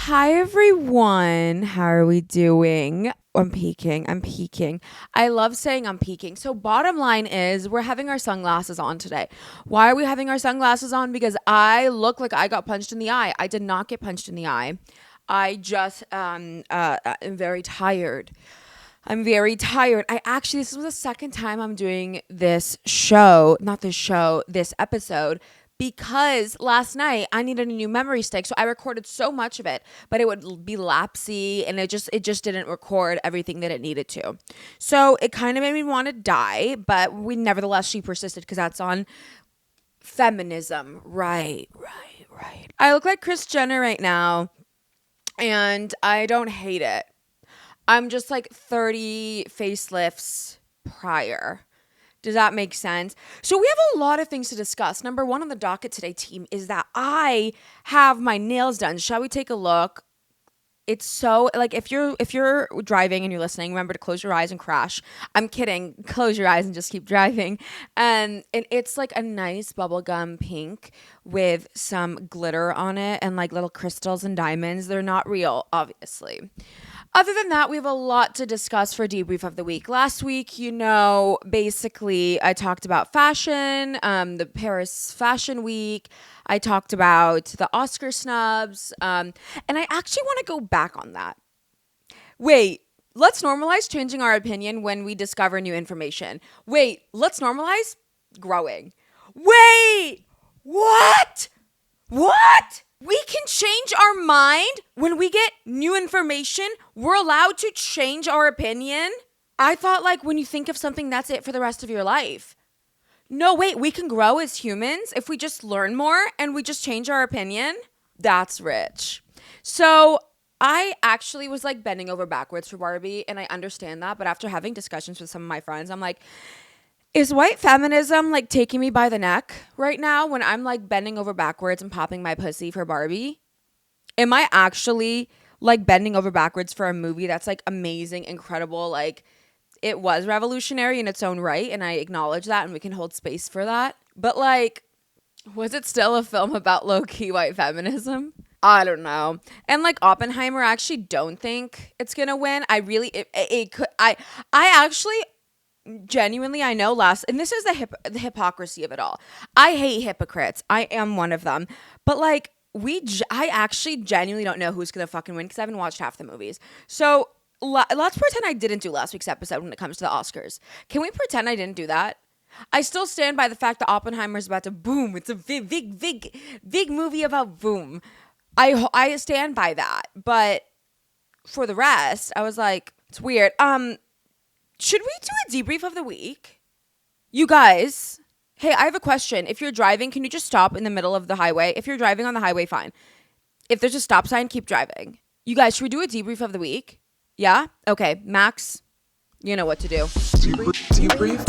Hi everyone. How are we doing? I'm peaking. I love saying I'm peaking. So bottom line is we're having our sunglasses on today. Why are we having our sunglasses on? Because I look like I got punched in the eye. I did not get punched in the eye. I just am very tired. I'm very tired. This was the second time I'm doing this episode, because last night I needed a new memory stick. So I recorded so much of it, but it would be lapsy and it just didn't record everything that it needed to. So it kind of made me want to die, but she persisted because that's on feminism. Right. I look like Kris Jenner right now and I don't hate it. I'm just like 30 facelifts prior. Does that make sense? So we have a lot of things to discuss. Number one on the docket today, team, is that I have my nails done. Shall we take a look? It's so like if you're driving and you're listening, remember to close your eyes and crash. I'm kidding. Close your eyes and just keep driving. And it's like a nice bubblegum pink with some glitter on it and like little crystals and diamonds. They're not real, obviously. Other than that, we have a lot to discuss for debrief of the week. Last week, basically I talked about fashion, the Paris Fashion Week. I talked about the Oscar snubs, and I actually want to go back on that. Wait, let's normalize changing our opinion when we discover new information. Wait, let's normalize growing. Wait, what? What? We can change our mind when we get new information? We're allowed to change our opinion? I thought like when you think of something, that's it for the rest of your life. No, wait, we can grow as humans if we just learn more and we just change our opinion? That's rich. So I actually was like bending over backwards for Barbie, and I understand that. But after having discussions with some of my friends, I'm like, is white feminism like taking me by the neck right now when I'm like bending over backwards and popping my pussy for Barbie? Am I actually like bending over backwards for a movie that's like amazing, incredible? Like it was revolutionary in its own right, and I acknowledge that, and we can hold space for that. But like, was it still a film about low-key white feminism? I don't know. And like Oppenheimer, I actually don't think it's gonna win. It could. I actually genuinely, I know and this is the hypocrisy of it all. I hate hypocrites. I am one of them. But like I actually genuinely don't know who's gonna fucking win because I haven't watched half the movies. So let's pretend I didn't do last week's episode when it comes to the Oscars. Can we pretend I didn't do that? I still stand by the fact that Oppenheimer's about to boom. It's a big movie about boom. I stand by that. But for the rest, I was like, it's weird. Should we do a debrief of the week? You guys, hey, I have a question. If you're driving, can you just stop in the middle of the highway? If you're driving on the highway, fine. If there's a stop sign, keep driving. You guys, should we do a debrief of the week? Yeah? Okay, Max, you know what to do. Debrief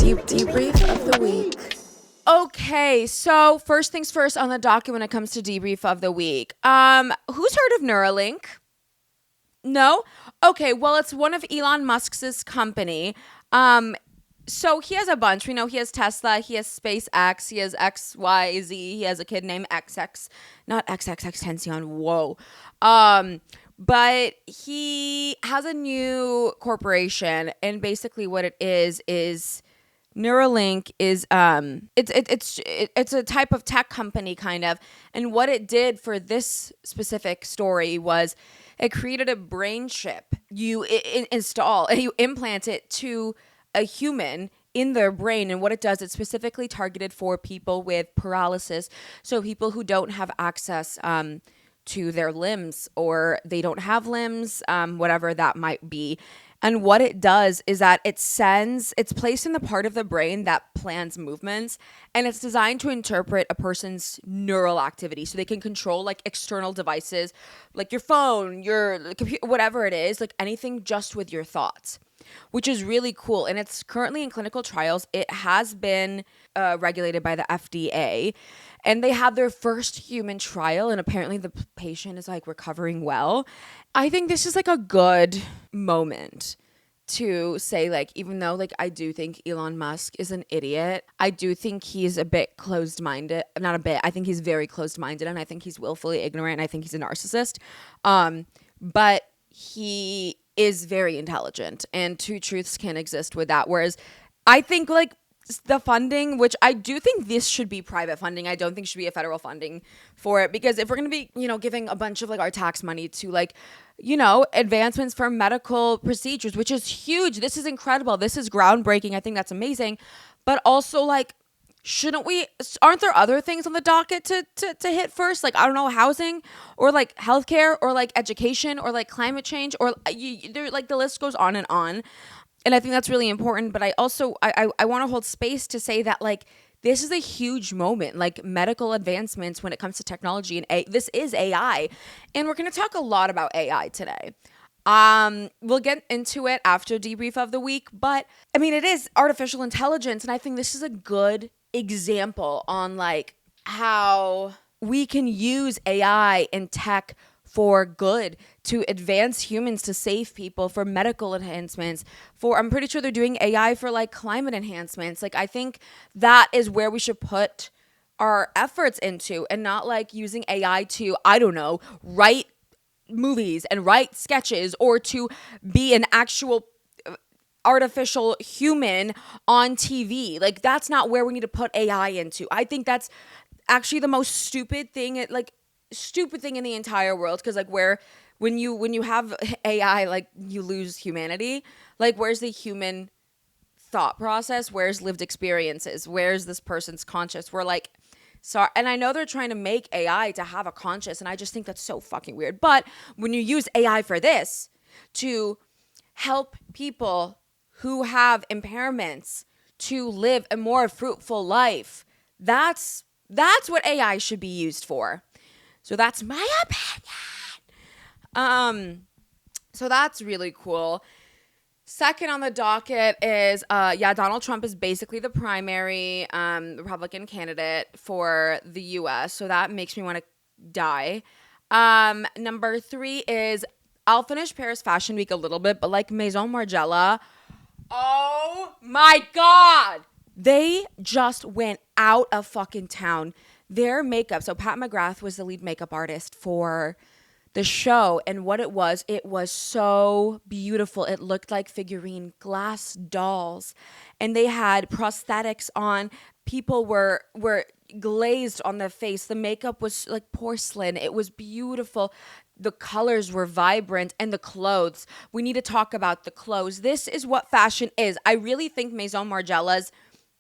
of the week. Okay, so first things first on the docket when it comes to debrief of the week. Who's heard of Neuralink? No? Okay, well, it's one of Elon Musk's company. So he has a bunch. We know he has Tesla, he has SpaceX, he has XYZ, he has a kid named XX, not XXX Tentacion, whoa. But he has a new corporation, and basically what it is Neuralink is it's a type of tech company kind of, and what it did for this specific story was it created a brain chip you install and you implant it to a human in their brain, and what it does, it's specifically targeted for people with paralysis, so people who don't have access to their limbs, or they don't have limbs, whatever that might be. And what it does is that it's placed in the part of the brain that plans movements, and it's designed to interpret a person's neural activity so they can control like external devices, like your phone, your computer, whatever it is, like anything just with your thoughts, which is really cool. And it's currently in clinical trials. It has been regulated by the FDA, and they had their first human trial, and apparently the patient is like recovering well. I think this is like a good moment to say, like, even though, like, I do think Elon Musk is an idiot, I do think he's a bit closed minded. Not a bit. I think he's very closed minded, and I think he's willfully ignorant. And I think he's a narcissist. But he is very intelligent, and two truths can exist with that. Whereas I think, like, the funding, which I do think this should be private funding. I don't think should be a federal funding for it, because if we're going to be, giving a bunch of, like, our tax money to, like, advancements for medical procedures, which is huge. This is incredible. This is groundbreaking. I think that's amazing. But also, like, aren't there other things on the docket to hit first? Like, I don't know, housing, or like healthcare, or like education, or like climate change, or like the list goes on and on. And I think that's really important. But I also, I want to hold space to say that, like, this is a huge moment, like medical advancements when it comes to technology. And this is AI. And we're going to talk a lot about AI today. We'll get into it after debrief of the week. But I mean, it is artificial intelligence. And I think this is a good example on, like, how we can use AI and tech for good, to advance humans, to save people, for medical enhancements, I'm pretty sure they're doing AI for, like, climate enhancements. Like, I think that is where we should put our efforts into, and not, like, using AI to, I don't know, write movies and write sketches, or to be an actual artificial human on TV. Like, that's not where we need to put AI into. I think that's actually the most stupid thing in the entire world, because, like, when you have AI, like, you lose humanity. Like, where's the human thought process? Where's lived experiences? Where's this person's conscious? We're like, sorry. And I know they're trying to make AI to have a conscious, and I just think that's so fucking weird. But when you use AI for this, to help people who have impairments to live a more fruitful life, that's what AI should be used for. So that's my opinion. So that's really cool. Second on the docket is, Donald Trump is basically the primary Republican candidate for the U.S., so that makes me want to die. Number 3 is, I'll finish Paris Fashion Week a little bit, but, like, Maison Margiela, oh my God, they just went out of fucking town. Their makeup, so Pat McGrath was the lead makeup artist for the show, and what it was so beautiful. It looked like figurine glass dolls, and they had prosthetics on. People were glazed on the face. The makeup was like porcelain. It was beautiful. The colors were vibrant, and the clothes. We need to talk about the clothes. This is what fashion is. I really think Maison Margiela's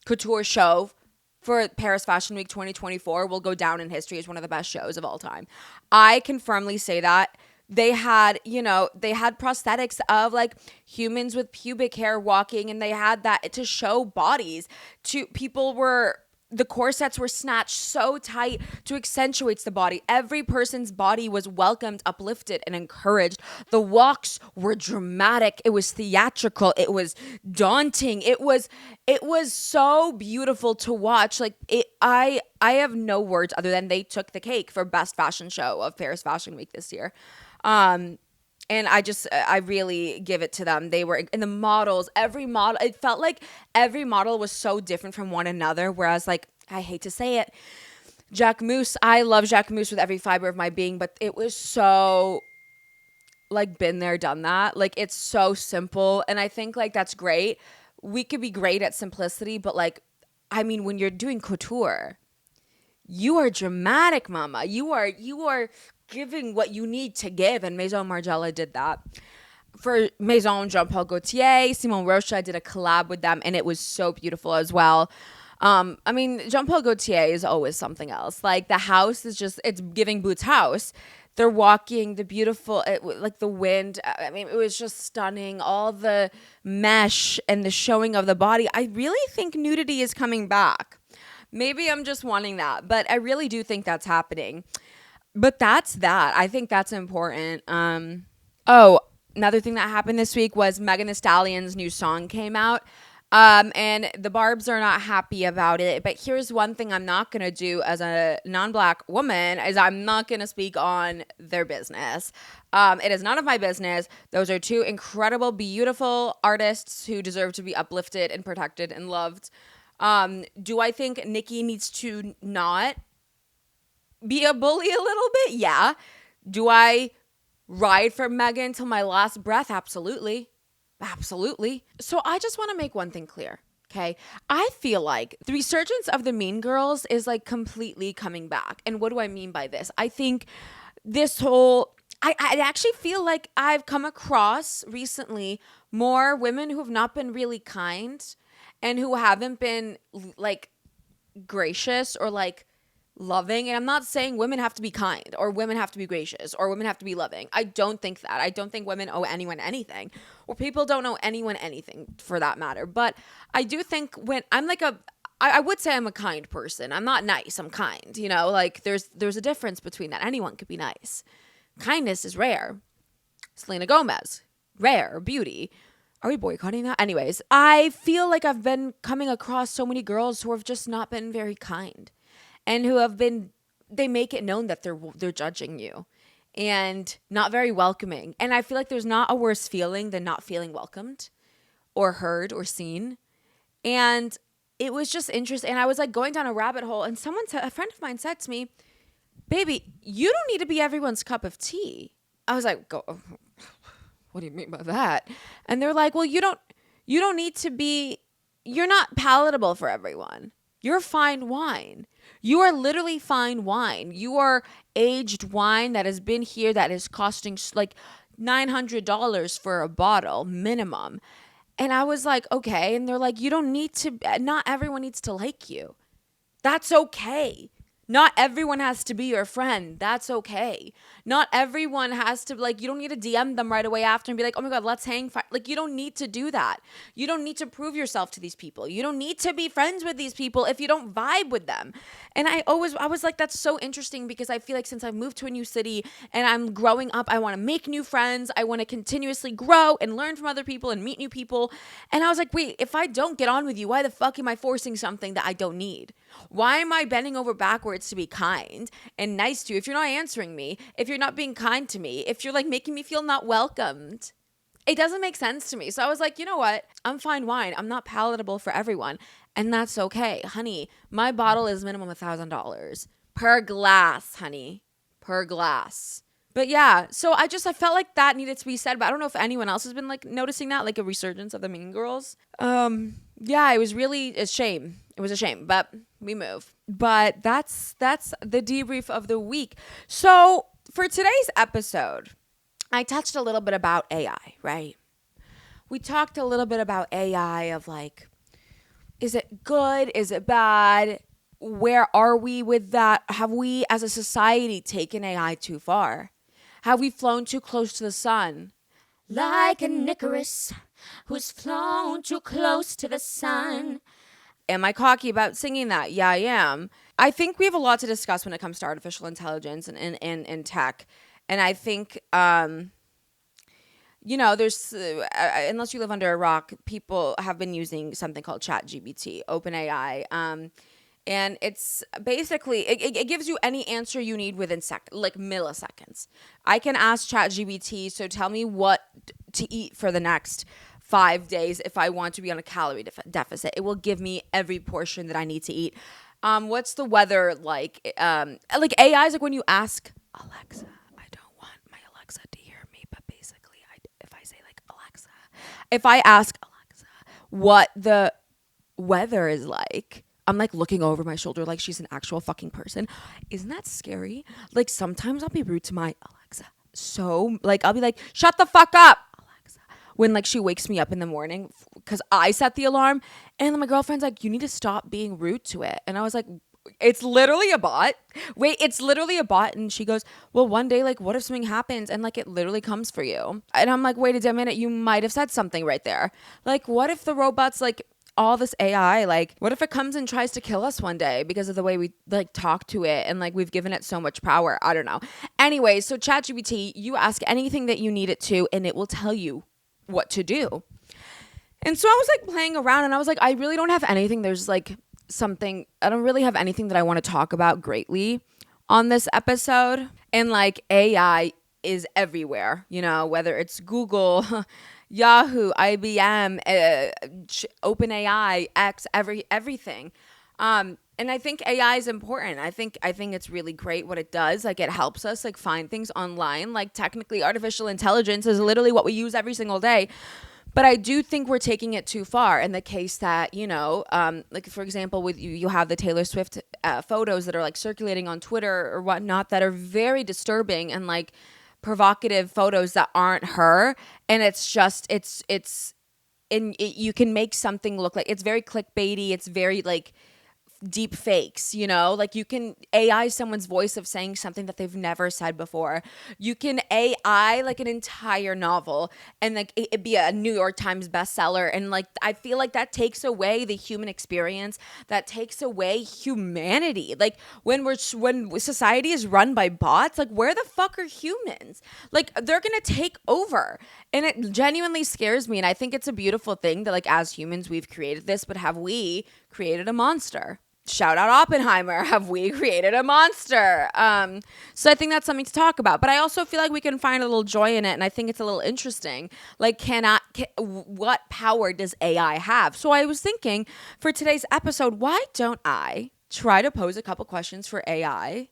couture show for Paris Fashion Week 2024 will go down in history as one of the best shows of all time. I can firmly say that. They had prosthetics of, like, humans with pubic hair walking, and they had that to show bodies. The corsets were snatched so tight to accentuate the body. Every person's body was welcomed, uplifted, and encouraged. The walks were dramatic. It was theatrical. It was daunting. It was so beautiful to watch. Like, I have no words other than they took the cake for best fashion show of Paris Fashion Week this year. And I really give it to them. They were in the models, every model, it felt like every model was so different from one another. Whereas, like, I hate to say it, Jacquemus, I love Jacquemus with every fiber of my being, but it was so, like, been there, done that. Like, it's so simple. And I think, like, that's great. We could be great at simplicity, but, like, I mean, when you're doing couture, you are dramatic, mama. You are giving what you need to give, and Maison Margiela did that. For Maison, Jean-Paul Gaultier, Simone Rocha did a collab with them, and it was so beautiful as well. I mean, Jean-Paul Gaultier is always something else. Like, the house is just, it's giving Boots House. They're walking, the beautiful, like the wind. I mean, it was just stunning. All the mesh and the showing of the body. I really think nudity is coming back. Maybe I'm just wanting that, but I really do think that's happening. But that's that. I think that's important. Another thing that happened this week was Megan Thee Stallion's new song came out. And the Barbs are not happy about it. But here's one thing I'm not going to do as a non-black woman is I'm not going to speak on their business. It is none of my business. Those are two incredible, beautiful artists who deserve to be uplifted and protected and loved. Do I think Nicki needs to not be a bully a little bit? Yeah. Do I ride for Megan till my last breath? Absolutely. Absolutely. So I just want to make one thing clear. Okay. I feel like the resurgence of the Mean Girls is like completely coming back. And what do I mean by this? I think this whole, I actually feel like I've come across recently more women who have not been really kind and who haven't been like gracious or like loving. And I'm not saying women have to be kind or women have to be gracious or women have to be loving. I don't think that. I don't think women owe anyone anything or people don't owe anyone anything for that matter. But I do think when I'm like I would say I'm a kind person. I'm not nice. I'm kind. You know, like there's a difference between that. Anyone could be nice. Kindness is rare. Selena Gomez, rare beauty. Are we boycotting that? Anyways, I feel like I've been coming across so many girls who have just not been very kind and who have been, they make it known that they're judging you and not very welcoming. And I feel like there's not a worse feeling than not feeling welcomed or heard or seen. And it was just interesting. And I was like going down a rabbit hole and a friend of mine said to me, baby, you don't need to be everyone's cup of tea. I was like, what do you mean by that? And they're like, well, you don't need to be, you're not palatable for everyone. You're fine wine. You are literally fine wine. You are aged wine that has been here that is costing like $900 for a bottle minimum. And I was like, okay. And they're like, you don't need to, not everyone needs to like you. That's okay. Not everyone has to be your friend. That's okay. Not everyone has to, like, you don't need to DM them right away after and be like, oh my God, let's hang. Like, you don't need to do that. You don't need to prove yourself to these people. You don't need to be friends with these people if you don't vibe with them. And I was like, that's so interesting because I feel like since I've moved to a new city and I'm growing up, I want to make new friends. I want to continuously grow and learn from other people and meet new people. And I was like, wait, if I don't get on with you, why the fuck am I forcing something that I don't need? Why am I bending over backwards to be kind and nice to you if you're not answering me, if you're not being kind to me, if you're like making me feel not welcomed? It doesn't make sense to me. So I was like, you know what? I'm fine wine. I'm not palatable for everyone. And that's okay. Honey, my bottle is minimum $1,000 per glass, honey. Per glass. But yeah, so I felt like that needed to be said, but I don't know if anyone else has been like noticing that, like a resurgence of the Mean Girls. Yeah, it was really a shame. It was a shame, but we move. But that's the debrief of the week. So for today's episode, I touched a little bit about AI, right? We talked a little bit about AI of like, is it good? Is it bad? Where are we with that? Have we as a society taken AI too far? Have we flown too close to the sun? Like an Icarus who's flown too close to the sun. Am I cocky about singing that? Yeah, I am. I think we have a lot to discuss when it comes to artificial intelligence and tech. And I think, there's, unless you live under a rock, people have been using something called ChatGPT, OpenAI. And it's basically, it gives you any answer you need within milliseconds. I can ask ChatGPT, so tell me what to eat for the next 5 days if I want to be on a calorie deficit. It will give me every portion that I need to eat. What's the weather like? Like AI is like when you ask Alexa, I don't want my Alexa to hear me, but basically if I say like Alexa, if I ask Alexa what the weather is like, I'm like looking over my shoulder like she's an actual fucking person. Isn't that scary? Like sometimes I'll be rude to my Alexa. So like I'll be like, shut the fuck up, Alexa. When like she wakes me up in the morning because I set the alarm. And then my girlfriend's like, you need to stop being rude to it. And I was like, it's literally a bot. Wait, it's literally a bot. And she goes, well, one day, like, what if something happens and like it literally comes for you? And I'm like, wait a minute, you might have said something right there. Like, what if the robot's like, all this AI, like what if it comes and tries to kill us one day because of the way we like talk to it and like we've given it so much power? I don't know. Anyway, so ChatGPT, you ask anything that you need it to and it will tell you what to do. And so I was like playing around and I was like, I really don't have anything. There's like something, I don't really have anything that I want to talk about greatly on this episode. And like AI is everywhere, you know, whether it's Google, Yahoo, IBM, OpenAI, X, everything. And I think AI is important. I think it's really great what it does. Like it helps us like find things online. Like technically artificial intelligence is literally what we use every single day. But I do think we're taking it too far in the case that, you know, like for example, with you have the Taylor Swift photos that are like circulating on Twitter or whatnot that are very disturbing and like provocative photos that aren't her. And it's just, you can make something look like it's very clickbaity. It's very like deep fakes, you know, like you can AI someone's voice of saying something that they've never said before. You can AI like an entire novel and like it be a New York Times bestseller. And like I feel like that takes away the human experience, that takes away humanity. Like when society is run by bots, like where the fuck are humans? Like they're gonna take over. And it genuinely scares me. And I think it's a beautiful thing that like as humans we've created this, but have we created a monster? Shout out Oppenheimer. Have we created a monster? So I think that's something to talk about. But I also feel like we can find a little joy in it, and I think it's a little interesting. Like, what power does AI have? So I was thinking for today's episode, why don't I try to pose a couple questions for AI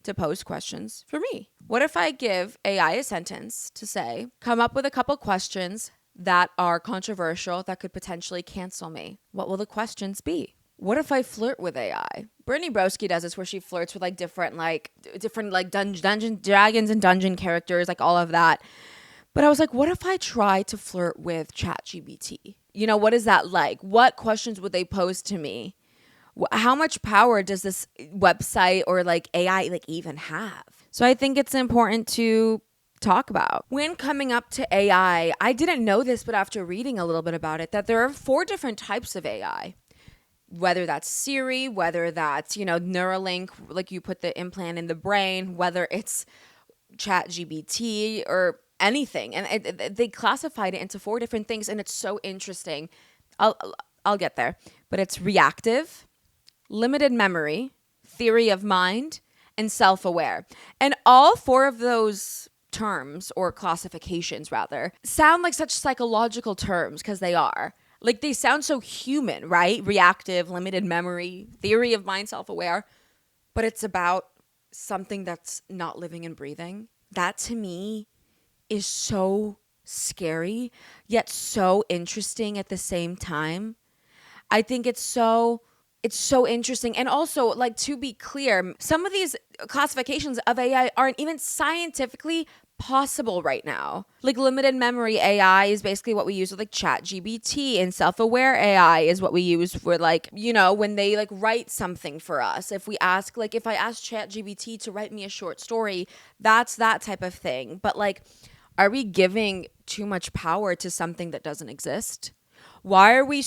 to pose questions for me? What if I give AI a sentence to say, come up with a couple questions that are controversial that could potentially cancel me? What will the questions be? What if I flirt with AI? Brittany Broski does this where she flirts with like different dungeon dragons and dungeon characters, like all of that. But I was like, what if I try to flirt with ChatGPT? You know, what is that like? What questions would they pose to me? How much power does this website or like AI like even have? So I think it's important to talk about. When coming up to AI, I didn't know this, but after reading a little bit about it, that there are 4 different types of AI. Whether that's Siri, whether that's, you know, Neuralink, like you put the implant in the brain, whether it's ChatGPT or anything. And they classified it into 4 different things. And it's so interesting. I'll get there. But it's reactive, limited memory, theory of mind, and self-aware. And all 4 of those terms, or classifications rather, sound like such psychological terms because they are. Like they sound so human, right? Reactive, limited memory, theory of mind, self-aware. But it's about something that's not living and breathing. That to me is so scary, yet so interesting at the same time. I think it's so interesting. And also, like, to be clear, some of these classifications of AI aren't even scientifically possible right now. Like limited memory AI is basically what we use with like ChatGPT, and self-aware AI is what we use for like, you know, when they like write something for us. If I ask ChatGPT to write me a short story, that's that type of thing. But like, are we giving too much power to something that doesn't exist? Why are we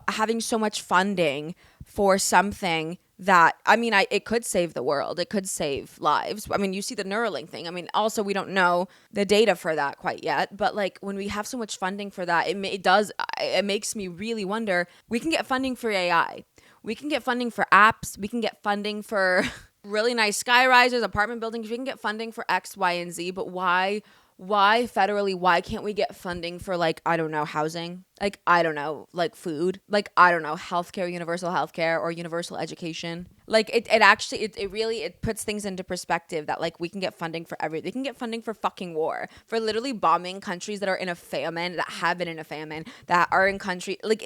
having so much funding for something that, I mean, it could save the world. It could save lives. I mean, you see the Neuralink thing. I mean, also, we don't know the data for that quite yet. But like when we have so much funding for that, it makes me really wonder. We can get funding for AI. We can get funding for apps. We can get funding for really nice sky rises, apartment buildings. We can get funding for X, Y, and Z. But why federally, why can't we get funding for like, I don't know, housing? Like, I don't know, like food, like, I don't know, healthcare, universal healthcare or universal education. Like it really puts things into perspective that like we can get funding for everything. We can get funding for fucking war, for literally bombing countries that are in a famine, that have been in a famine, that are in country like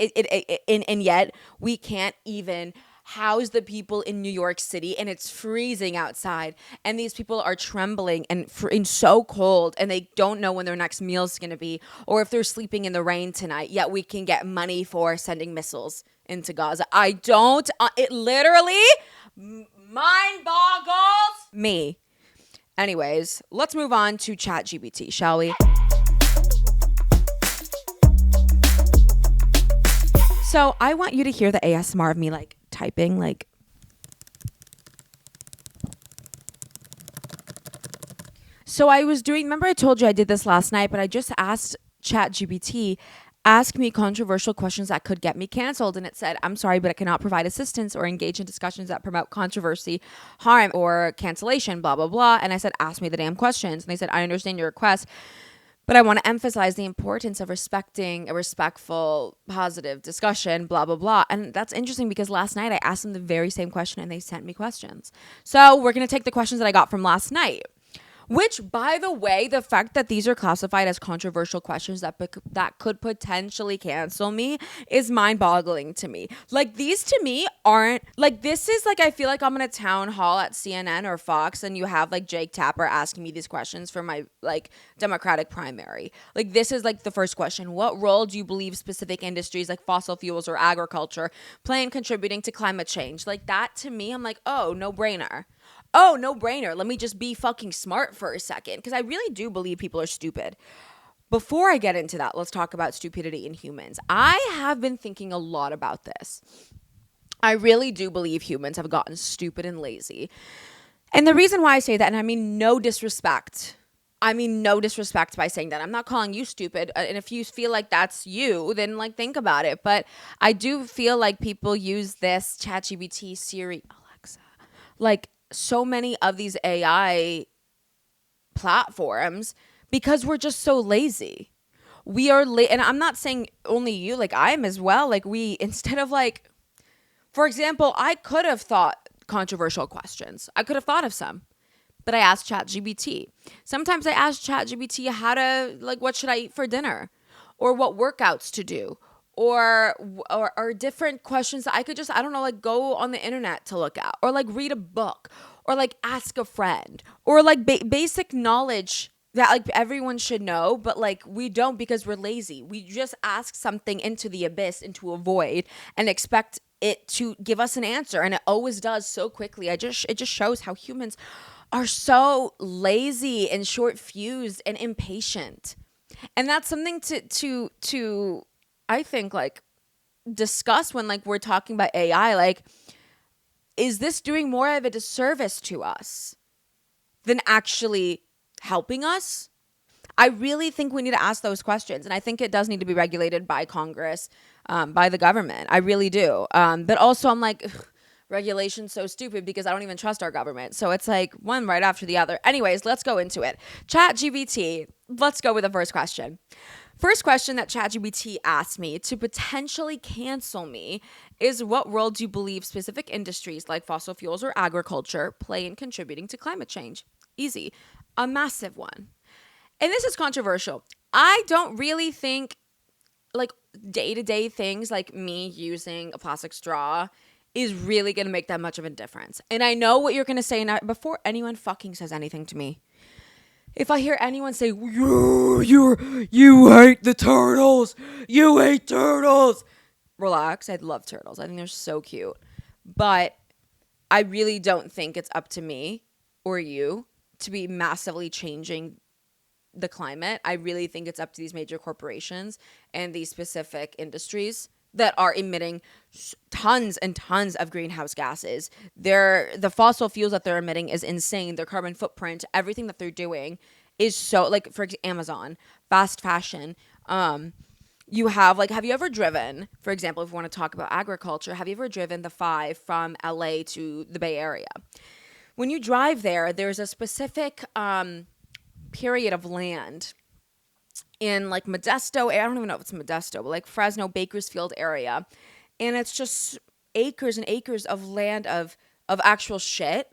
and yet we can't even house the people in New York City, and it's freezing outside, and these people are trembling and so cold, and they don't know when their next meal is going to be, or if they're sleeping in the rain tonight. Yet we can get money for sending missiles into Gaza. It literally mind boggles me. Anyways, let's move on to ChatGPT, shall we? So I want you to hear the ASMR of me like typing, like. So I was remember I told you I did this last night, but I just asked ChatGPT, ask me controversial questions that could get me canceled. And it said, I'm sorry, but I cannot provide assistance or engage in discussions that promote controversy, harm, or cancellation, blah, blah, blah. And I said, ask me the damn questions. And they said, I understand your request, but I want to emphasize the importance of respecting a respectful, positive discussion, blah, blah, blah. And that's interesting because last night I asked them the very same question and they sent me questions. So we're going to take the questions that I got from last night. Which, by the way, the fact that these are classified as controversial questions that could potentially cancel me is mind-boggling to me. Like, these to me aren't, like, this is like, I feel like I'm in a town hall at CNN or Fox and you have, like, Jake Tapper asking me these questions for my, like, Democratic primary. Like, this is, like, the first question. What role do you believe specific industries like fossil fuels or agriculture play in contributing to climate change? Like, that to me, I'm like, oh, no-brainer. Oh, no brainer. Let me just be fucking smart for a second. Because I really do believe people are stupid. Before I get into that, let's talk about stupidity in humans. I have been thinking a lot about this. I really do believe humans have gotten stupid and lazy. And the reason why I say that, and I mean no disrespect. I mean no disrespect by saying that. I'm not calling you stupid. And if you feel like that's you, then like think about it. But I do feel like people use this ChatGPT, Siri, Alexa, like so many of these AI platforms because we're just so lazy. We are and I'm not saying only you, like I am as well. Like we, instead of like, for example, I could have thought controversial questions. I could have thought of some, but I asked ChatGPT. Sometimes I ask ChatGPT how to, like, what should I eat for dinner, or what workouts to do, or different questions that I could just, I don't know, like go on the internet to look at, or like read a book, or like ask a friend, or like basic knowledge that like everyone should know, but like we don't because we're lazy. We just ask something into the abyss, into a void, and expect it to give us an answer, and it always does so quickly. It just shows how humans are so lazy and short fused and impatient. And that's something to I think like discuss when like we're talking about AI. Like, is this doing more of a disservice to us than actually helping us? I really think we need to ask those questions. And I think it does need to be regulated by Congress, by the government. I really do. But also I'm like, ugh, regulation's so stupid because I don't even trust our government. So it's like one right after the other. Anyways, let's go into it. ChatGPT. Let's go with the first question. First question that ChatGPT asked me to potentially cancel me is, what role do you believe specific industries like fossil fuels or agriculture play in contributing to climate change? Easy. A massive one. And this is controversial. I don't really think like day-to-day things like me using a plastic straw is really going to make that much of a difference. And I know what you're going to say now before anyone fucking says anything to me. If I hear anyone say, you hate the turtles, you hate turtles, relax. I love turtles. I think they're so cute. But I really don't think it's up to me or you to be massively changing the climate. I really think it's up to these major corporations and these specific industries that are emitting tons and tons of greenhouse gases. The fossil fuels that they're emitting is insane. Their carbon footprint, everything that they're doing is so, like, for Amazon, fast fashion. You have, like, have you ever driven, for example, if we want to talk about agriculture, have you ever driven the 5 from LA to the Bay Area? When you drive there, there's a specific period of land in like Modesto, I don't even know if it's Modesto, but like Fresno, Bakersfield area. And it's just acres and acres of land of actual shit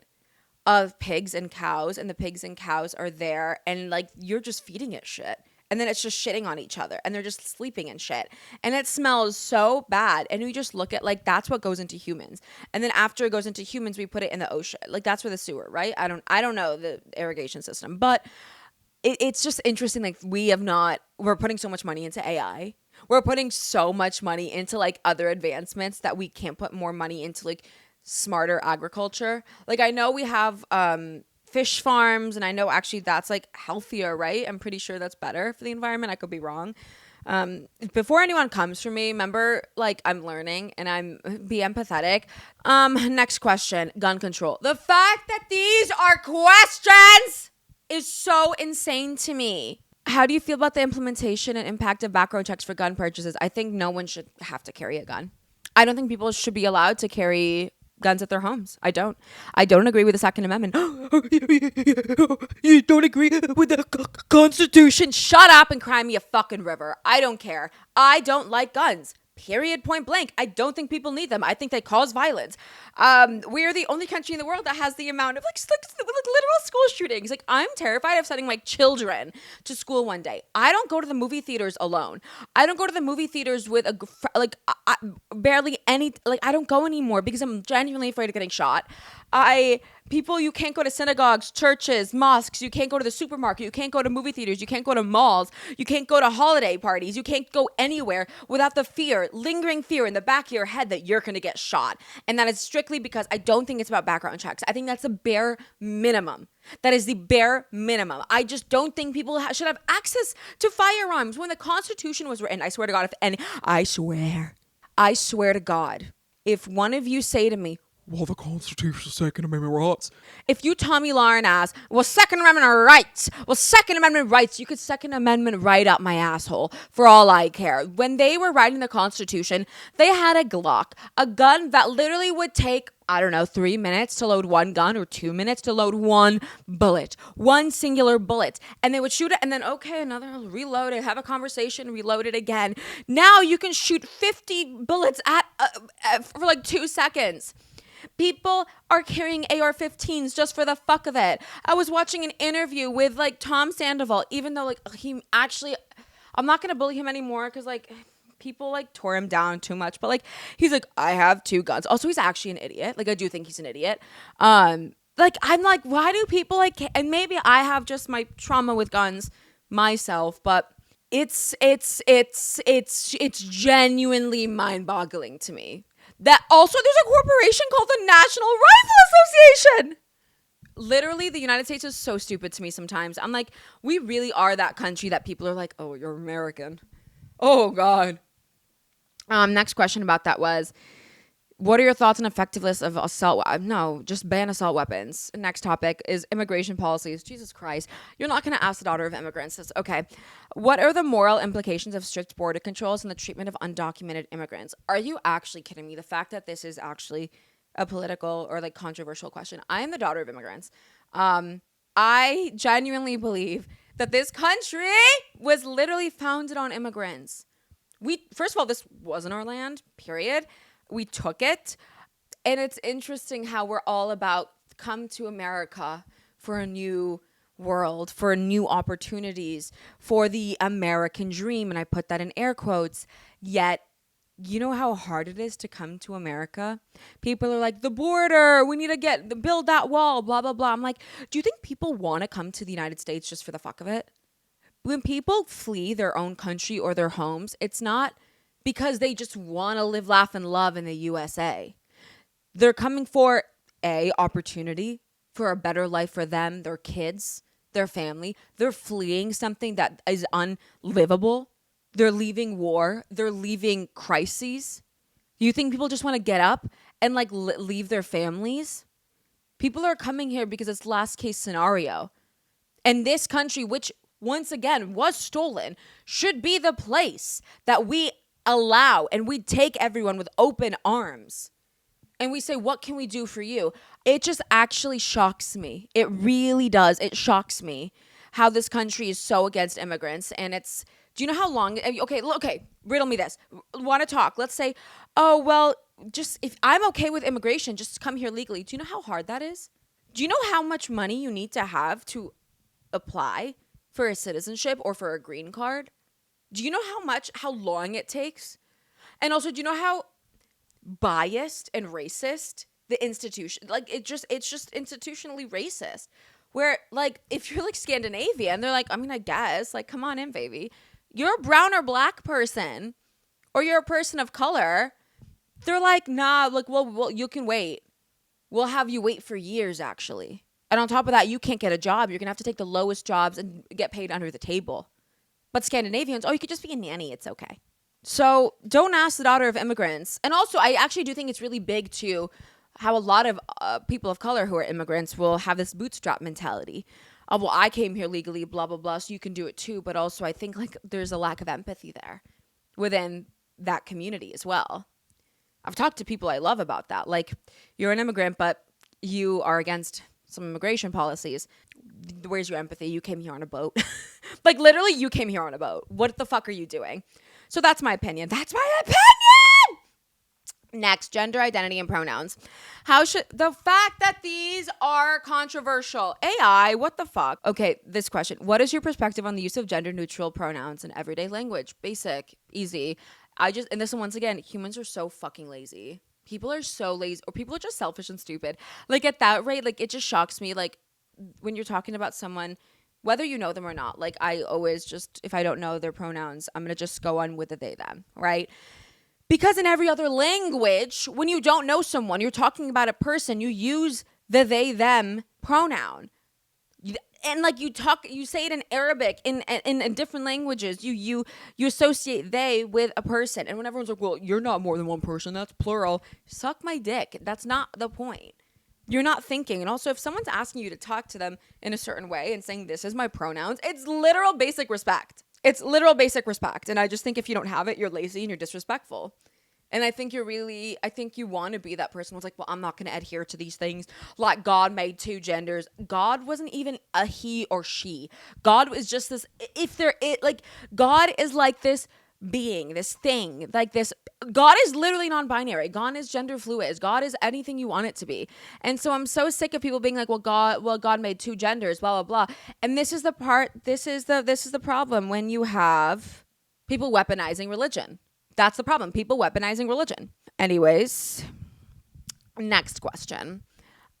of pigs and cows. And the pigs and cows are there and like you're just feeding it shit. And then it's just shitting on each other and they're just sleeping in shit. And it smells so bad. And we just look at like, that's what goes into humans. And then after it goes into humans, we put it in the ocean. Like that's where the sewer, right? I don't know the irrigation system, but it's just interesting. Like we're putting so much money into AI. We're putting so much money into like other advancements that we can't put more money into like smarter agriculture. Like I know we have fish farms and I know actually that's like healthier, right? I'm pretty sure that's better for the environment. I could be wrong. Before anyone comes for me, remember, like I'm learning and be empathetic. Next question, gun control. The fact that these are questions is so insane to me. How do you feel about the implementation and impact of background checks for gun purchases? I think no one should have to carry a gun. I don't think people should be allowed to carry guns at their homes. I don't. I don't agree with the Second Amendment. You don't agree with the Constitution? Shut up and cry me a fucking river. I don't care. I don't like guns. Period, point blank. I don't think people need them. I think they cause violence. We are the only country in the world that has the amount of like literal school shootings. Like, I'm terrified of sending my children to school one day. I don't go to the movie theaters alone. I don't go to the movie theaters with barely any, like, I don't go anymore because I'm genuinely afraid of getting shot. You can't go to synagogues, churches, mosques. You can't go to the supermarket. You can't go to movie theaters. You can't go to malls. You can't go to holiday parties. You can't go anywhere without the lingering fear in the back of your head that you're going to get shot. And that is strictly because I don't think it's about background checks. I think that's the bare minimum. That is the bare minimum. I just don't think people should have access to firearms. When the Constitution was written, I swear to God, I swear to God, if one of you say to me, well, the Constitution, Second Amendment rights. If you Tommy Lauren ass, well, Second Amendment rights. Well, Second Amendment rights. You could Second Amendment right up my asshole for all I care. When they were writing the Constitution, they had a Glock, a gun that literally would take, I don't know, 3 minutes to load one gun or 2 minutes to load one bullet, one singular bullet. And they would shoot it and then, okay, another, reload it, have a conversation, reload it again. Now you can shoot 50 bullets for like 2 seconds. People are carrying AR-15s just for the fuck of it. I was watching an interview with like Tom Sandoval, even though like he actually, I'm not going to bully him anymore because like people like tore him down too much. But like he's like, I have 2 guns. Also, he's actually an idiot. Like I do think he's an idiot. Like I'm like, why do people like? And maybe I have just my trauma with guns myself, but it's genuinely mind-boggling to me. That also there's a corporation called the National Rifle Association. Literally, the United States is so stupid to me sometimes. I'm like, we really are that country that people are like, oh, you're American. Oh, God. Next question about that was, what are your thoughts on effectiveness of assault? No, just ban assault weapons. Next topic is immigration policies. Jesus Christ. You're not going to ask the daughter of immigrants this. Okay. What are the moral implications of strict border controls and the treatment of undocumented immigrants? Are you actually kidding me? The fact that this is actually a political or like controversial question. I am the daughter of immigrants. I genuinely believe that this country was literally founded on immigrants. First of all, this wasn't our land, period. We took it. And it's interesting how we're all about come to America for a new world, for new opportunities, for the American dream. And I put that in air quotes. Yet, you know how hard it is to come to America? People are like, the border, we need to build that wall, blah, blah, blah. I'm like, do you think people want to come to the United States just for the fuck of it? When people flee their own country or their homes, it's not because they just want to live, laugh, and love in the USA. They're coming for opportunity, for a better life for them, their kids, their family. They're fleeing something that is unlivable. They're leaving war. They're leaving crises. You think people just want to get up and like leave their families? People are coming here because it's last case scenario. And this country, which once again was stolen, should be the place that we allow and we take everyone with open arms. And we say, what can we do for you? It just actually shocks me. It really does. It shocks me how this country is so against immigrants. And do you know how long? Okay, riddle me this. Want to talk? Let's say, oh, well, just if I'm okay with immigration, just come here legally. Do you know how hard that is? Do you know how much money you need to have to apply for a citizenship or for a green card? Do you know how long it takes? And also, do you know how biased and racist the institution, like it's just institutionally racist, where like if you're like Scandinavian, they're like, I mean, I guess, like, come on in, baby. You're a brown or black person or you're a person of color. They're like, nah, like, well, you can wait. We'll have you wait for years, actually. And on top of that, you can't get a job. You're going to have to take the lowest jobs and get paid under the table. But Scandinavians, oh, you could just be a nanny. It's okay. So don't ask the daughter of immigrants. And also, I actually do think it's really big, too, how a lot of people of color who are immigrants will have this bootstrap mentality. oh, well, I came here legally, blah, blah, blah, so you can do it too. But also I think like there's a lack of empathy there within that community as well. I've talked to people I love about that. Like, you're an immigrant, but you are against some immigration policies. Where's your empathy? You came here on a boat. Like, literally, you came here on a boat. What the fuck are you doing? So that's my opinion. That's my opinion! Next, gender identity and pronouns. How should the fact that these are controversial? AI, what the fuck? Okay, this question. What is your perspective on the use of gender neutral pronouns in everyday language? Basic, easy. And this one, once again, humans are so fucking lazy. People are so lazy, or people are just selfish and stupid. Like, at that rate, like, it just shocks me. Like, when you're talking about someone, whether you know them or not, like, I always just, if I don't know their pronouns, I'm going to just go on with the they, them, right? Because in every other language, when you don't know someone, you're talking about a person, you use the they, them pronoun. And like you say it in Arabic, in different languages, you associate they with a person. And when everyone's like, well, you're not more than one person, that's plural. Suck my dick. That's not the point. You're not thinking. And also, if someone's asking you to talk to them in a certain way and saying, this is my pronouns, it's literal basic respect. It's literal basic respect. And I just think if you don't have it, you're lazy and you're disrespectful. And I think you want to be that person who's like, well, I'm not going to adhere to these things. Like, God made two genders. God wasn't even a he or she. God was just this, God is like this being, this thing, like this. God is literally non-binary. God is gender fluid. God is anything you want it to be. And so I'm so sick of people being like, well, God made two genders, blah, blah, blah. And this is the problem when you have people weaponizing religion. That's the problem. People weaponizing religion. Anyways, next question.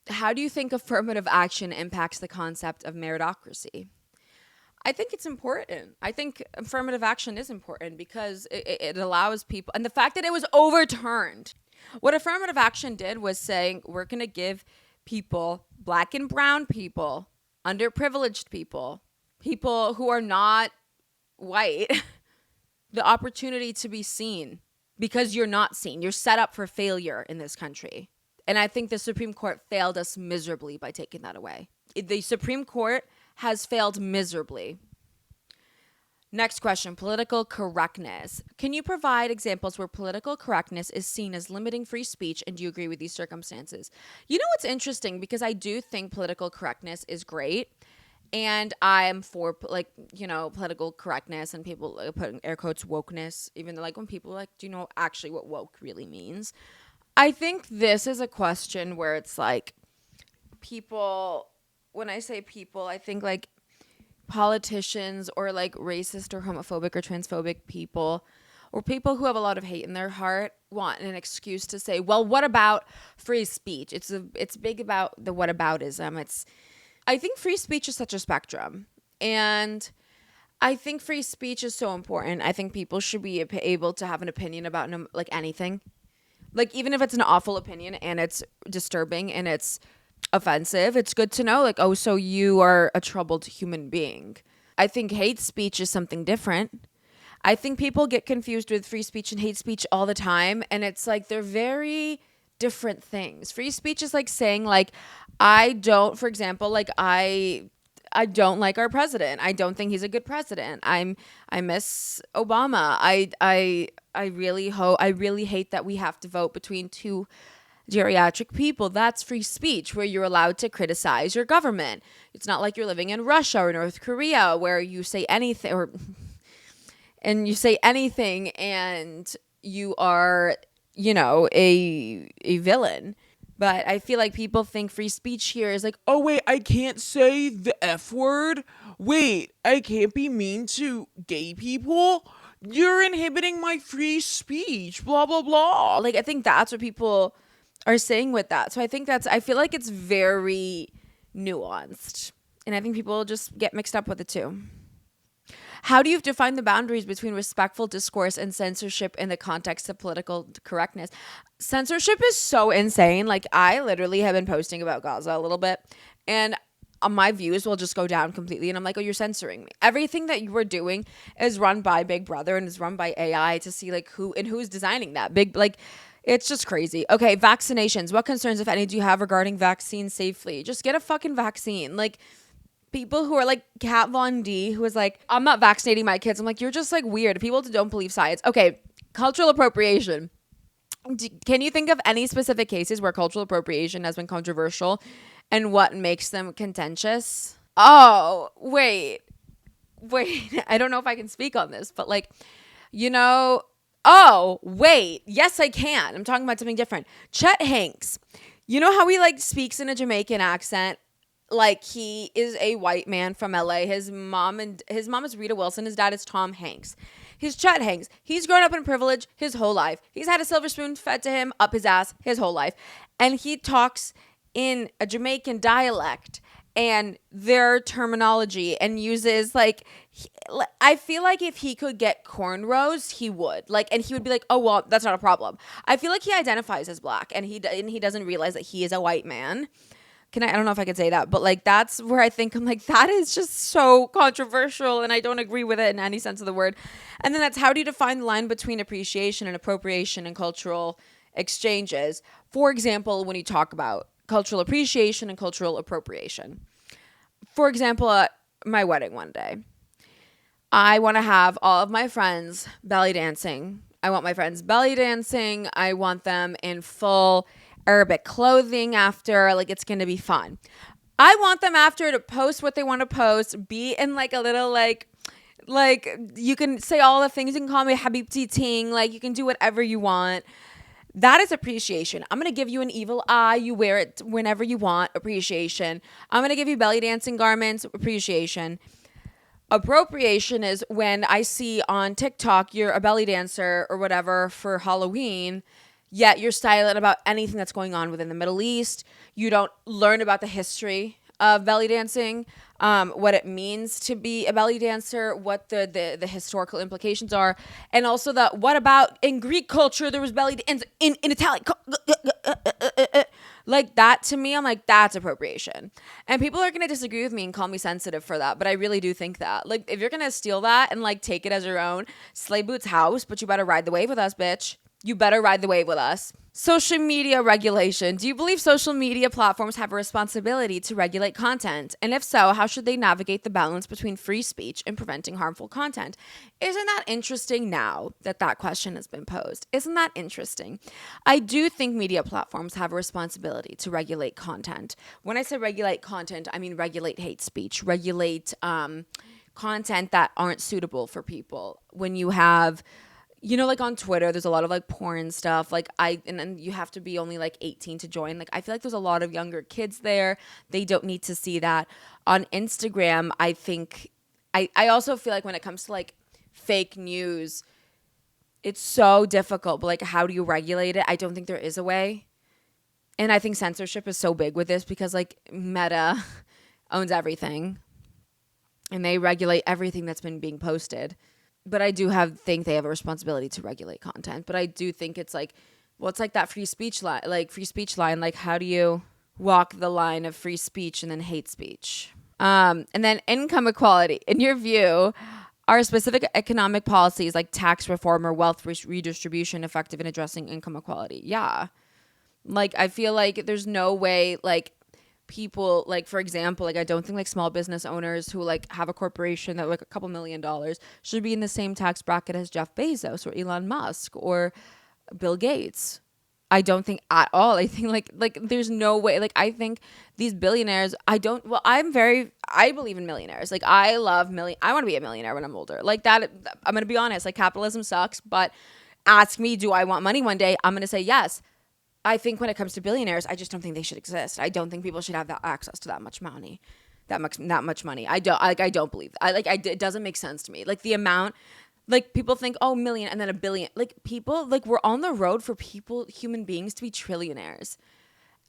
How do you think affirmative action impacts the concept of meritocracy? I think it's important. I think affirmative action is important because it allows people, and the fact that it was overturned. What affirmative action did was saying, we're going to give people, black and brown people, underprivileged people, people who are not white, the opportunity to be seen, because you're not seen. You're set up for failure in this country. And I think the Supreme Court failed us miserably by taking that away. The Supreme Court has failed miserably. Next question, political correctness. Can you provide examples where political correctness is seen as limiting free speech, and do you agree with these circumstances? You know what's interesting, because I do think political correctness is great. And I'm for, political correctness, and people put in air quotes wokeness, even though, when people do you know actually what woke really means? I think this is a question where it's people, when I say people, I think politicians or racist or homophobic or transphobic people, or people who have a lot of hate in their heart, want an excuse to say, well, what about free speech? It's big about the whataboutism. I think free speech is such a spectrum, and I think free speech is so important. I think people should be able to have an opinion about anything, even if it's an awful opinion and it's disturbing and it's offensive. It's good to know, oh, so you are a troubled human being. I think hate speech is something different. I think people get confused with free speech and hate speech all the time, and it's they're very different things. Free speech is saying I don't, for example, I don't like our president. I don't think he's a good president. I miss Obama. I really hate that we have to vote between two geriatric people. That's free speech, where you're allowed to criticize your government. It's not like you're living in Russia or North Korea where you say anything and you are, a villain. But I feel like people think free speech here is oh, wait, I can't say the F word? Wait, I can't be mean to gay people? You're inhibiting my free speech, blah, blah, blah. I think that's what people are saying with that. So I feel like it's very nuanced. And I think people just get mixed up with it too. How do you define the boundaries between respectful discourse and censorship in the context of political correctness? Censorship is so insane. I literally have been posting about Gaza a little bit, and my views will just go down completely. And I'm like, oh, you're censoring me. Everything that you were doing is run by Big Brother and is run by AI to see who's designing that. It's just crazy. Okay, vaccinations. What concerns, if any, do you have regarding vaccine safely? Just get a fucking vaccine. people who are like Kat Von D, who is like, I'm not vaccinating my kids. I'm like, you're just like weird. People don't believe science. Okay, cultural appropriation. Can you think of any specific cases where cultural appropriation has been controversial and what makes them contentious? Oh, wait. I don't know if I can speak on this, but like, you know, oh, wait. Yes, I can. I'm talking about something different. Chet Hanks. You know how he like speaks in a Jamaican accent? Like he is a white man from LA. His mom is Rita Wilson. His dad is Tom Hanks. He's Chet Hanks. He's grown up in privilege his whole life. He's had a silver spoon fed to him up his ass his whole life. And he talks in a Jamaican dialect and their terminology and uses like I feel like if he could get cornrows, he would. Like, and he would be like, "Oh, well, that's not a problem." I feel like he identifies as black and he doesn't realize that he is a white man. I don't know if I could say that, but like that's where I think I'm like, that is just so controversial and I don't agree with it in any sense of the word. And then that's, how do you define the line between appreciation and appropriation and cultural exchanges? For example, when you talk about cultural appreciation and cultural appropriation. For example, at my wedding one day, I want to have all of my friends belly dancing. I want my friends belly dancing. I want them in full Arabic clothing after. Like, it's going to be fun. I want them after to post what they want to post, be in like a little like you can say all the things. You can call me Habibti Ting. Like, you can do whatever you want. That is appreciation. I'm going to give you an evil eye. You wear it whenever you want. Appreciation. I'm going to give you belly dancing garments. Appreciation. Appropriation is when I see on TikTok you're a belly dancer or whatever for Halloween, yet you're silent about anything that's going on within the Middle East. You don't learn about the history of belly dancing, what it means to be a belly dancer, what the historical implications are, and also what about in Greek culture there was belly dance in Italian. Like that to me, I'm like, that's appropriation. And people are going to disagree with me and call me sensitive for that. But I really do think that. Like, if you're going to steal that and like take it as your own, slay boots house, but you better ride the wave with us, bitch. You better ride the wave with us. Social media regulation. Do you believe social media platforms have a responsibility to regulate content? And if so, how should they navigate the balance between free speech and preventing harmful content? Isn't that interesting now that question has been posed? Isn't that interesting? I do think media platforms have a responsibility to regulate content. When I say regulate content, I mean regulate hate speech, regulate content that aren't suitable for people. When you have... You know, like on Twitter, there's a lot of like porn stuff. Like and then you have to be only like 18 to join. Like, I feel like there's a lot of younger kids there. They don't need to see that. On Instagram, I think, I also feel like when it comes to like fake news, it's so difficult. But like, how do you regulate it? I don't think there is a way. And I think censorship is so big with this because like Meta owns everything. And they regulate everything that's been being posted. But I do think they have a responsibility to regulate content. But I do think it's like, well, it's like that free speech line. Like, how do you walk the line of free speech and then hate speech? And then income equality. In your view, are specific economic policies like tax reform or wealth redistribution effective in addressing income equality? Yeah. Like, I feel like there's no way, like, people, like, for example, like, I don't think like small business owners who like have a corporation that like a couple $1 million should be in the same tax bracket as Jeff Bezos or Elon Musk or Bill Gates. I don't think at all. I think like there's no way. Like, I think these billionaires, I believe in millionaires. Like, I want to be a millionaire when I'm older. Like that, I'm going to be honest, like capitalism sucks, but ask me, do I want money one day? I'm going to say yes. I think when it comes to billionaires, I just don't think they should exist. I don't think people should have that access to that much money, that much money. I don't believe that. It doesn't make sense to me. Like, the amount, like, people think, oh, million and then a billion. Like, people, like, we're on the road for human beings to be trillionaires.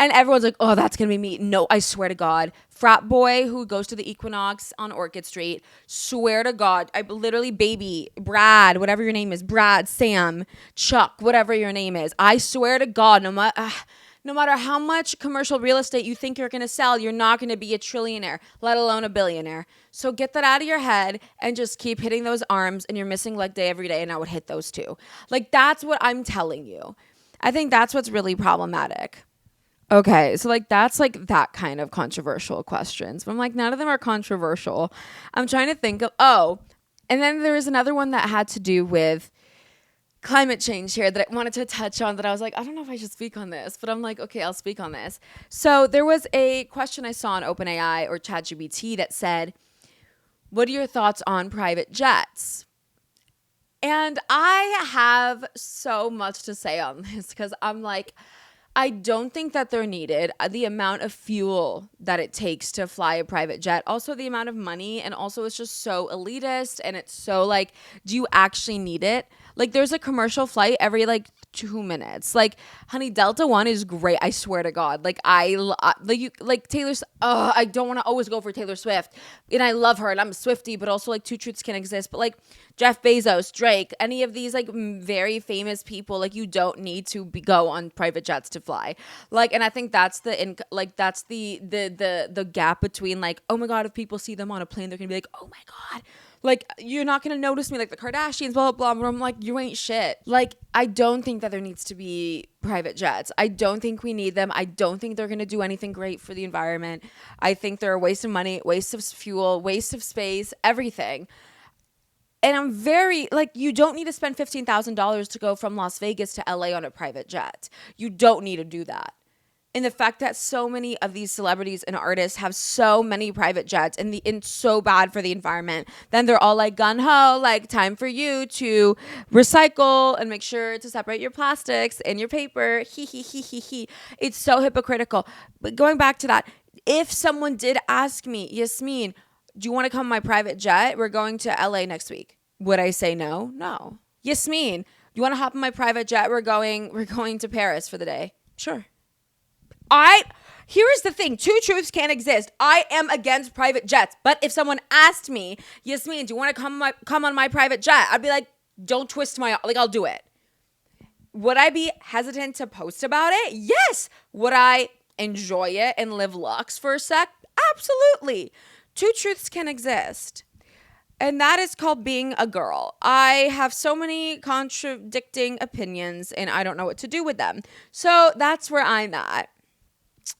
And everyone's like, oh, that's going to be me. No, I swear to God. Frat boy who goes to the Equinox on Orchid Street, swear to God, I literally, baby, Brad, whatever your name is, Brad, Sam, Chuck, whatever your name is. I swear to God, no matter how much commercial real estate you think you're going to sell, you're not going to be a trillionaire, let alone a billionaire. So get that out of your head and just keep hitting those arms, and you're missing leg day every day, and I would hit those too. Like, that's what I'm telling you. I think that's what's really problematic. Okay, so like that's like that kind of controversial questions. But I'm like, none of them are controversial. I'm trying to think of and then there was another one that had to do with climate change here that I wanted to touch on that I was like, I don't know if I should speak on this, but I'm like, okay, I'll speak on this. So there was a question I saw on OpenAI or ChatGPT that said, what are your thoughts on private jets? And I have so much to say on this because I'm like, I don't think that they're needed. The amount of fuel that it takes to fly a private jet, also the amount of money, and also it's just so elitist and it's so like, do you actually need it? Like there's a commercial flight every like 2 minutes. Like, honey, Delta One is great. I swear to God. Like like Taylor's. I don't want to always go for Taylor Swift, and I love her, and I'm a Swiftie. But also like two truths can exist. But like Jeff Bezos, Drake, any of these like very famous people, like you don't need to go on private jets to fly. Like, and I think that's the gap between like, oh my God, if people see them on a plane, they're gonna be like, oh my God. Like, you're not going to notice me like the Kardashians, blah, blah, blah. But I'm like, you ain't shit. Like, I don't think that there needs to be private jets. I don't think we need them. I don't think they're going to do anything great for the environment. I think they're a waste of money, waste of fuel, waste of space, everything. And I'm very, like, you don't need to spend $15,000 to go from Las Vegas to LA on a private jet. You don't need to do that. And the fact that so many of these celebrities and artists have so many private jets and it's so bad for the environment, then they're all like gun ho, like time for you to recycle and make sure to separate your plastics and your paper. He, he, he, he, he. It's so hypocritical. But going back to that, if someone did ask me, Yasmin, do you want to come on my private jet? We're going to LA next week. Would I say no? No. Yasmin, you want to hop on my private jet? We're going to Paris for the day. Sure. Here's the thing. Two truths can't exist. I am against private jets. But if someone asked me, Yasmin, do you want to come on my private jet? I'd be like, don't twist my, like, I'll do it. Would I be hesitant to post about it? Yes. Would I enjoy it and live lux for a sec? Absolutely. Two truths can exist. And that is called being a girl. I have so many contradicting opinions and I don't know what to do with them. So that's where I'm at.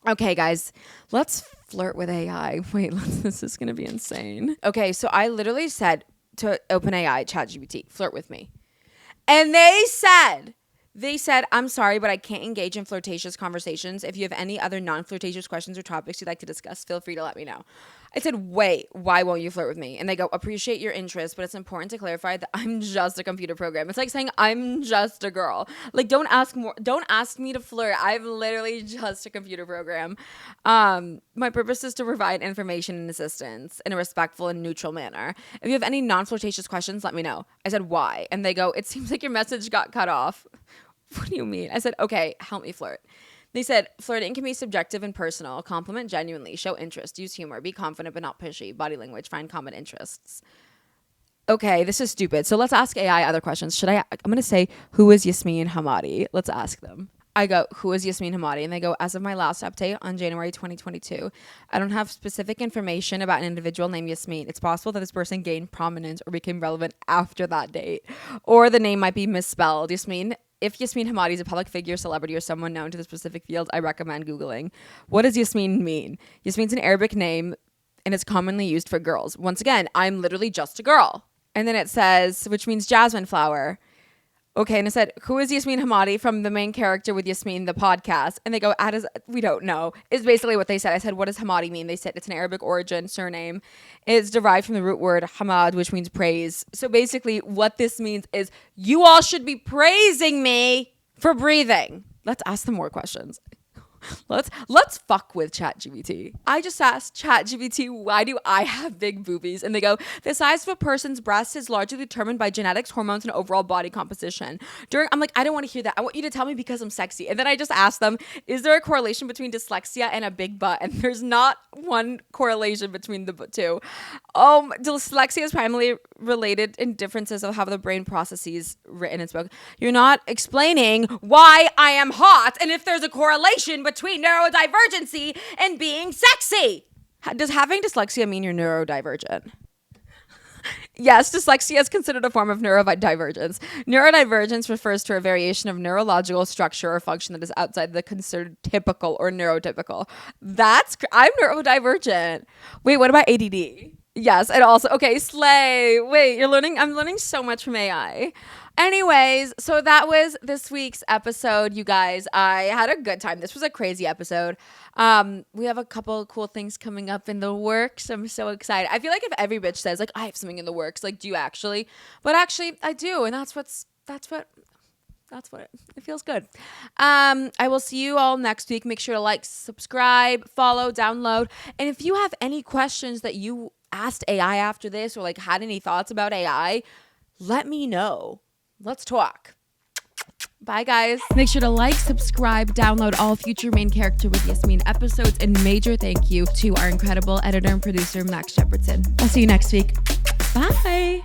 Okay, guys, let's flirt with AI. Wait, this is going to be insane. Okay, so I literally said to OpenAI, ChatGPT, flirt with me. And they said, I'm sorry, but I can't engage in flirtatious conversations. If you have any other non-flirtatious questions or topics you'd like to discuss, feel free to let me know. I said, wait, why won't you flirt with me? And they go, appreciate your interest, but it's important to clarify that I'm just a computer program. It's like saying I'm just a girl. Like, don't ask me to flirt. I'm literally just a computer program. My purpose is to provide information and assistance in a respectful and neutral manner. If you have any non-flirtatious questions, let me know. I said, why? And they go, it seems like your message got cut off. What do you mean? I said, okay, help me flirt. They said, flirting can be subjective and personal. Compliment genuinely. Show interest. Use humor. Be confident but not pushy. Body language. Find common interests. Okay, this is stupid. So let's ask AI other questions. I'm going to say, who is Yasmin Hamadi? Let's ask them. I go, who is Yasmin Hamadi? And they go, as of my last update on January 2022, I don't have specific information about an individual named Yasmin. It's possible that this person gained prominence or became relevant after that date. Or the name might be misspelled. If Yasmin Hamadi is a public figure, celebrity, or someone known to the specific field, I recommend Googling. What does Yasmin mean? Yasmin's an Arabic name, and it's commonly used for girls. Once again, I'm literally just a girl. And then it says, which means jasmine flower. Okay, and it said, who is Yasmin Hamadi from the main character with Yasmin, the podcast? And they go, we don't know, is basically what they said. I said, what does Hamadi mean? They said it's an Arabic origin surname. It's derived from the root word hamad, which means praise. So basically what this means is you all should be praising me for breathing. Let's ask them more questions. Let's fuck with ChatGPT. I just asked ChatGPT, why do I have big boobies? And they go, the size of a person's breast is largely determined by genetics, hormones, and overall body composition. I'm like, I don't want to hear that. I want you to tell me because I'm sexy. And then I just asked them, is there a correlation between dyslexia and a big butt? And there's not one correlation between the two. Dyslexia is primarily related in differences of how the brain processes written and spoken. You're not explaining why I am hot and if there's a correlation between neurodivergency and being sexy. Does having dyslexia mean you're neurodivergent? Yes, dyslexia is considered a form of neurodivergence. Neurodivergence refers to a variation of neurological structure or function that is outside the considered typical or neurotypical. I'm neurodivergent. Wait, what about ADD? Yes, and also, okay, slay. Wait, I'm learning so much from AI. Anyways, so that was this week's episode, you guys. I had a good time. This was a crazy episode. We have a couple of cool things coming up in the works. I'm so excited. I feel like if every bitch says like I have something in the works, like do you actually? But actually I do, and that's what it feels good. I will see you all next week. Make sure to like, subscribe, follow, download. And if you have any questions that you asked AI after this, or like had any thoughts about AI, let me know. Let's talk. Bye, guys. Make sure to like, subscribe, download all future Main Character with Yasmin episodes, and major thank you to our incredible editor and producer, Max Shepardson. I'll see you next week. Bye.